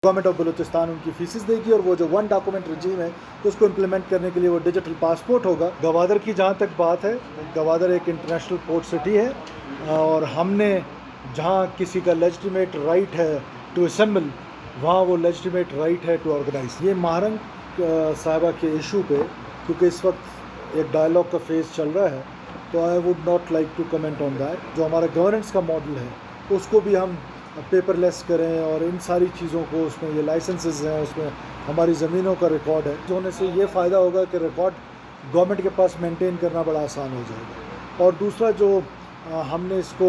Government of Balochistan ان کی phases دے گی، اور وہ جو ون ڈاکومنٹ رجیم ہے اس کو امپلیمنٹ کرنے کے لیے وہ ڈیجیٹل پاسپورٹ ہوگا۔ گوادر کی جہاں تک بات ہے، گوادر ایک انٹرنیشنل پورٹ سٹی ہے، اور ہم نے جہاں کسی کا لیجٹیمیٹ رائٹ ہے ٹو اسمبل، وہاں وہ لیجٹیمیٹ رائٹ ہے ٹو آرگنائز۔ یہ ماہرنگ صاحبہ کے ایشو پہ، کیونکہ اس وقت ایک ڈائلاگ کا فیز چل رہا ہے، تو I would not like to comment on that. جو ہمارا گورننس کا ماڈل ہے اس کو بھی ہم پیپر لیس کریں، اور ان ساری چیزوں کو، اس میں یہ لائسنسز ہیں، اس میں ہماری زمینوں کا ریکارڈ ہے، ہونے سے یہ فائدہ ہوگا کہ ریکارڈ گورنمنٹ کے پاس مینٹین کرنا بڑا آسان ہو جائے گا۔ اور دوسرا جو ہم نے اس کو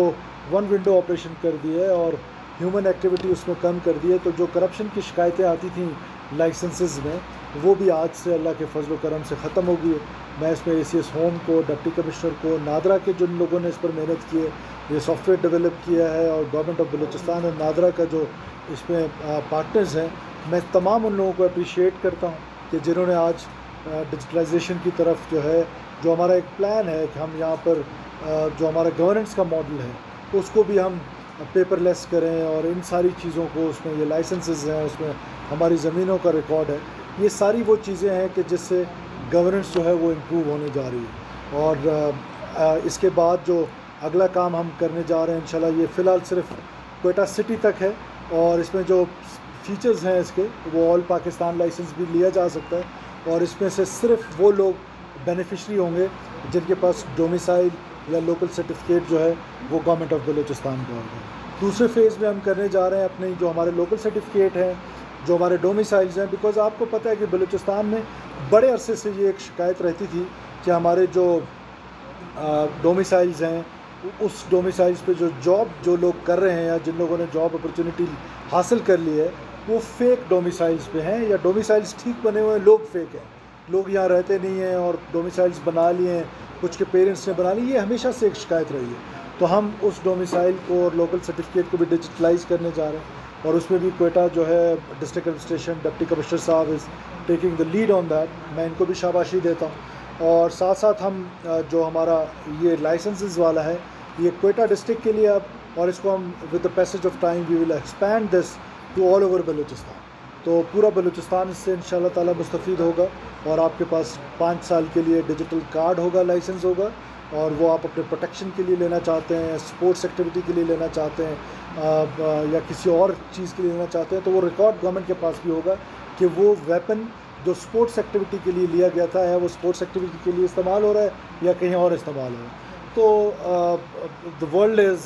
ون ونڈو آپریشن کر دیا ہے اور ہیومن ایکٹیویٹی اس میں کم کر دی ہے، تو جو کرپشن کی شکایتیں آتی تھیں لائسنسز میں، وہ بھی آج سے اللہ کے فضل و کرم سے ختم ہو گئی ہے۔ میں اس میں اے سی ایس ہوم کو، ڈپٹی کمشنر کو، نادرا کے جن لوگوں نے اس پر محنت کی ہے، یہ سافٹ ویئر ڈیولپ کیا ہے، اور گورنمنٹ آف بلوچستان اور نادرا کا جو اس میں پارٹنرز ہیں، میں تمام ان لوگوں کو اپریشیٹ کرتا ہوں کہ جنہوں نے آج ڈیجیٹلائزیشن کی طرف جو ہے، جو ہمارا ایک پلان ہے کہ ہم یہاں پر جو ہمارا گورننس کا ماڈل ہے اس کو بھی ہم پیپر لیس کریں، اور ان ساری چیزوں کو، اس میں یہ لائسنسز ہیں، اس میں ہماری زمینوں کا ریکارڈ ہے، یہ ساری وہ چیزیں ہیں کہ جس سے گورننس جو ہے وہ امپروو ہونے جا رہی ہے۔ اور اس کے بعد جو اگلا کام ہم کرنے جا رہے ہیں انشاءاللہ، یہ فی الحال صرف کوئٹہ سٹی تک ہے، اور اس میں جو فیچرز ہیں اس کے، وہ آل پاکستان لائسنس بھی لیا جا سکتا ہے، اور اس میں سے صرف وہ لوگ بینیفیشری ہوں گے جن کے پاس ڈومیسائل یا لوکل سرٹیفکیٹ جو ہے وہ گورنمنٹ آف بلوچستان کا ہوگا۔ دوسرے فیز میں ہم کرنے جا رہے ہیں اپنے جو ہمارے لوکل سرٹیفکیٹ ہیں، جو ہمارے ڈومیسائلز ہیں، بیکاز آپ کو پتہ ہے کہ بلوچستان میں بڑے عرصے سے یہ ایک شکایت رہتی تھی کہ ہمارے جو ڈومیسائلز ہیں، اس ڈومیسائلز پہ جو لوگ کر رہے ہیں، یا جن لوگوں نے جاب اپرچونیٹی حاصل کر لی ہے، وہ فیک ڈومیسائلز پہ ہیں، یا ڈومیسائلز ٹھیک بنے ہوئے ہیں، لوگ فیک ہیں، لوگ یہاں رہتے نہیں ہیں اور ڈومیسائلز بنا لیے ہیں، کچھ کے پیرنٹس نے بنا لی۔ یہ ہمیشہ سے ایک شکایت رہی ہے، تو ہم اس ڈومیسائل کو اور لوکل سرٹیفکیٹ کو بھی ڈیجیٹلائز کرنے جا رہے ہیں، اور اس میں بھی کوئٹہ جو ہے ڈسٹرکٹ ایڈمنسٹریشن، ڈپٹی کمشنر صاحب is taking the lead on that, میں ان کو بھی شاباشی دیتا ہوں۔ اور ساتھ ساتھ ہم جو ہمارا یہ لائسنسز والا ہے، یہ کوئٹہ ڈسٹرکٹ کے لیے اب، اور اس کو ہم with the passage of time we will expand this to all over Balochistan, تو پورا بلوچستان اس سے انشاءاللہ تعالیٰ مستفید ہوگا، اور آپ کے پاس 5 سال کے لیے ڈیجیٹل کارڈ ہوگا، لائسنس ہوگا، اور وہ آپ اپنے پروٹیکشن کے لیے لینا چاہتے ہیں، اسپورٹس ایکٹیویٹی کے لیے لینا چاہتے ہیں، یا کسی اور چیز کے لیے لینا چاہتے ہیں، تو وہ ریکارڈ گورنمنٹ کے پاس بھی ہوگا کہ وہ ویپن جو اسپورٹس ایکٹیویٹی کے لیے لیا گیا تھا، وہ اسپورٹس ایکٹیویٹی کے لیے استعمال ہو رہا ہے یا کہیں اور استعمال ہو رہا ہے۔ تو دا ورلڈ از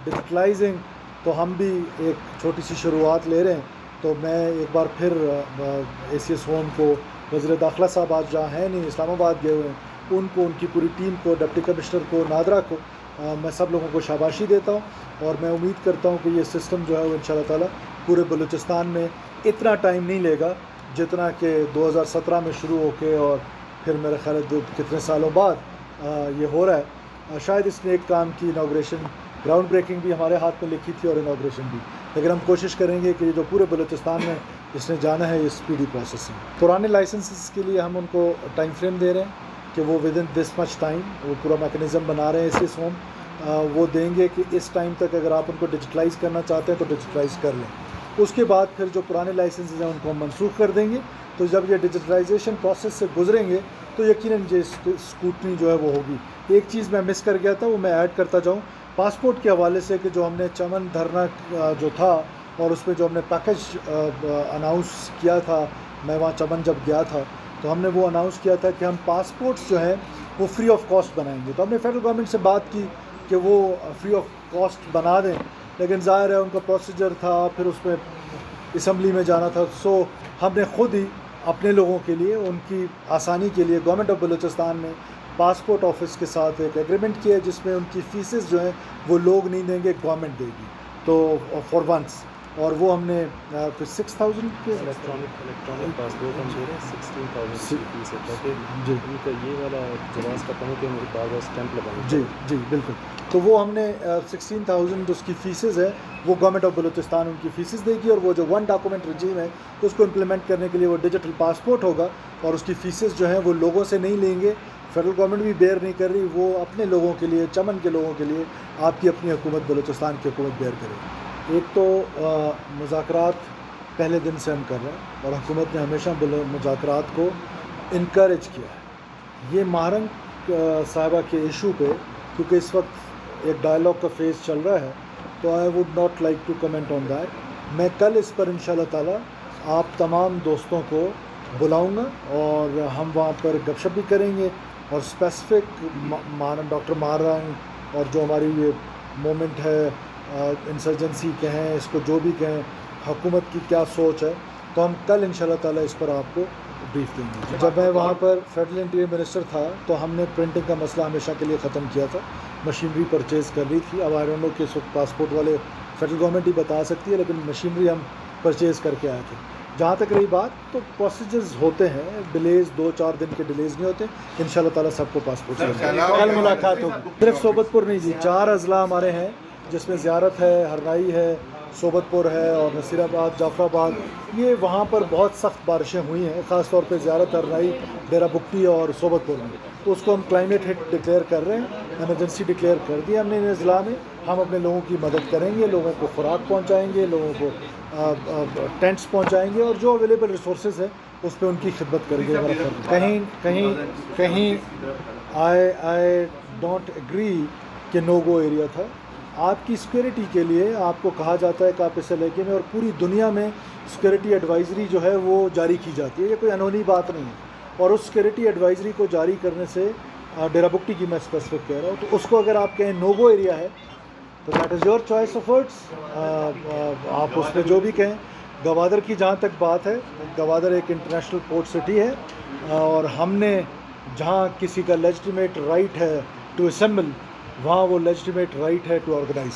ڈیجیٹلائزنگ، تو ہم بھی ایک چھوٹی سی شروعات لے رہے ہیں۔ تو میں ایک بار پھر اے سی ایس ہوم کو، وزیر داخلہ صاحب آج جہاں ہیں نہیں، اسلام آباد گئے ہوئے ہیں، ان کو، ان کی پوری ٹیم کو، ڈپٹی کمشنر کو، نادرا کو، میں سب لوگوں کو شاباشی دیتا ہوں، اور میں امید کرتا ہوں کہ یہ سسٹم جو ہے وہ انشاءاللہ تعالیٰ پورے بلوچستان میں اتنا ٹائم نہیں لے گا جتنا کہ 2017 میں شروع ہو کے، اور پھر میرے خیال ہے کتنے سالوں بعد یہ ہو رہا ہے۔ شاید اس نے ایک کام کی انوگریشن، گراؤنڈ بریکنگ بھی ہمارے ہاتھ میں لکھی تھی، اور انوگریشن بھی، لیکن ہم کوشش کریں گے کہ یہ جو پورے بلوچستان میں اس نے جانا ہے، یہ اسپیڈی پروسیس ہے۔ پرانے لائسنسز کے لیے ہم ان کو ٹائم فریم دے رہے ہیں کہ وہ with in this much time, وہ پورا میکنزم بنا رہے ہیں اے سی ایس ہوم، وہ دیں گے کہ اس ٹائم تک اگر آپ ان کو ڈیجیٹلائز کرنا چاہتے ہیں تو ڈیجیٹلائز کر لیں۔ اس کے بعد پھر جو پرانے لائسنسز ہیں ان کو ہم منسوخ کر دیں گے۔ تو جب یہ ڈیجیٹلائزیشن پروسیس سے گزریں گے تو یقیناً یہ اسکوٹنی جو ہے وہ ہوگی۔ ایک چیز میں مس کر گیا تھا، وہ میں ایڈ کرتا جاؤں پاسپورٹ کے حوالے سے، کہ جو ہم نے چمن دھرنا جو تھا، اور اس میں جو ہم نے پیکج اناؤنس کیا تھا، میں وہاں چمن جب گیا تھا تو ہم نے وہ اناؤنس کیا تھا کہ ہم پاسپورٹس جو ہیں وہ فری آف کاسٹ بنائیں گے۔ تو ہم نے فیڈرل گورنمنٹ سے بات کی کہ وہ فری آف کاسٹ بنا دیں، لیکن ظاہر ہے ان کا پروسیجر تھا، پھر اس میں اسمبلی میں جانا تھا، سو ہم نے خود ہی اپنے لوگوں کے لیے، ان کی آسانی کے لیے، گورنمنٹ آف بلوچستان نے پاسپورٹ آفس کے ساتھ ایک ایگریمنٹ کیا ہے جس میں ان کی فیسز جو ہیں وہ لوگ نہیں دیں گے، گورنمنٹ دے گی، تو فار ونس، اور وہ ہم نے 6000 کے الیکٹرانک پاسپورٹ ہم دے رہے ہیں 16,000 کی فیس ہے، تاکہ جی ان کا یہ والا جواز کا پڑھوں کہ میرے بار بار اسٹیمپ لگانا جی جی بالکل، تو وہ ہم نے 16,000 اس کی فیسز ہے، وہ گورنمنٹ آف بلوچستان ان کی فیسز دے گی، اور وہ جو ون ڈاکومنٹ رجیم ہے اس کو امپلیمنٹ کرنے کے لیے وہ ڈیجیٹل پاسپورٹ ہوگا، اور اس کی فیسز جو ہیں وہ لوگوں سے نہیں لیں گے، فیڈرل گورنمنٹ بھی بیئر نہیں کر رہی، وہ اپنے لوگوں کے لیے، چمن کے لوگوں کے لیے آپ کی اپنی حکومت، بلوچستان کی حکومت بیئر کرے۔ ایک تو مذاکرات پہلے دن سے ہم کر رہے ہیں، اور حکومت نے ہمیشہ مذاکرات کو انکریج کیا ہے۔ یہ ماہرنگ صاحبہ کے ایشو پہ، کیونکہ اس وقت ایک ڈائلاگ کا فیز چل رہا ہے، تو I would not like to comment on that. میں کل اس پر انشاءاللہ تعالیٰ آپ تمام دوستوں کو بلاؤں گا، اور ہم وہاں پر گپ شپ بھی کریں گے، اور اسپیسیفک ڈاکٹر ماہرنگ اور جو ہماری یہ مومنٹ ہے، انسرجنسی کہیں اس کو جو بھی کہیں، حکومت کی کیا سوچ ہے، تو ہم کل انشاءاللہ تعالیٰ اس پر آپ کو بریف دیں گے۔ جب میں وہاں پر فیڈرل انٹیریئر منسٹر تھا تو ہم نے پرنٹنگ کا مسئلہ ہمیشہ کے لیے ختم کیا تھا، مشینری پرچیز کر لی تھی۔ اب آئی ڈونٹ نو کہ اس وقت پاسپورٹ والے فیڈرل گورنمنٹ ہی بتا سکتی ہے، لیکن مشینری ہم پرچیز کر کے آئے تھے۔ جہاں تک رہی بات، تو پروسیجرز ہوتے ہیں، ڈیلیز 2-4 دن کے ڈیلیز نہیں ہوتے، انشاءاللہ تعالیٰ سب کو پاسپورٹ کل ملاقات ہوگی۔ صرف صوبت پور نہیں جی، 4 اضلاع ہمارے ہیں، جس میں زیارت ہے، ہرنائی ہے، صوبت پور ہے، اور نصیر آباد، جعفر آباد۔ یہ وہاں پر بہت سخت بارشیں ہوئی ہیں، خاص طور پہ زیارت، ہرنائی، ڈیرہ بگٹی اور صوبت پور میں، تو اس کو ہم کلائمیٹ ہٹ ڈکلیئر کر رہے ہیں، ایمرجنسی ڈکلیئر کر دی ہم نے ان اضلاع میں۔ ہم اپنے لوگوں کی مدد کریں گے، لوگوں کو خوراک پہنچائیں گے، لوگوں کو ٹینٹس پہنچائیں گے، اور جو اویلیبل ریسورسز ہیں اس پہ ان کی خدمت کریں گے۔ ہمارا فرض کہیں آئی ڈونٹ ایگری کہ نو گو ایریا تھا۔ آپ کی سیکورٹی کے لیے آپ کو کہا جاتا ہے کہ آپ اس علاقے میں، اور پوری دنیا میں سیکورٹی ایڈوائزری جو ہے وہ جاری کی جاتی ہے، یہ کوئی انہونی بات نہیں ہے۔ اور اس سیکورٹی ایڈوائزری کو جاری کرنے سے، ڈیرہ بگٹی کی میں اسپیسیفک کہہ رہا ہوں، تو اس کو اگر آپ کہیں نو گو ایریا ہے تو that is your choice of words, آپ اس میں جو بھی کہیں۔ گوادر کی جہاں تک بات ہے، گوادر ایک انٹرنیشنل پورٹ سٹی ہے، اور ہم نے جہاں کسی کا لیجٹیمیٹ رائٹ ہے ٹو اسمبل، وہاں وہ لیجٹیمیٹ رائٹ ہے ٹو آرگنائز۔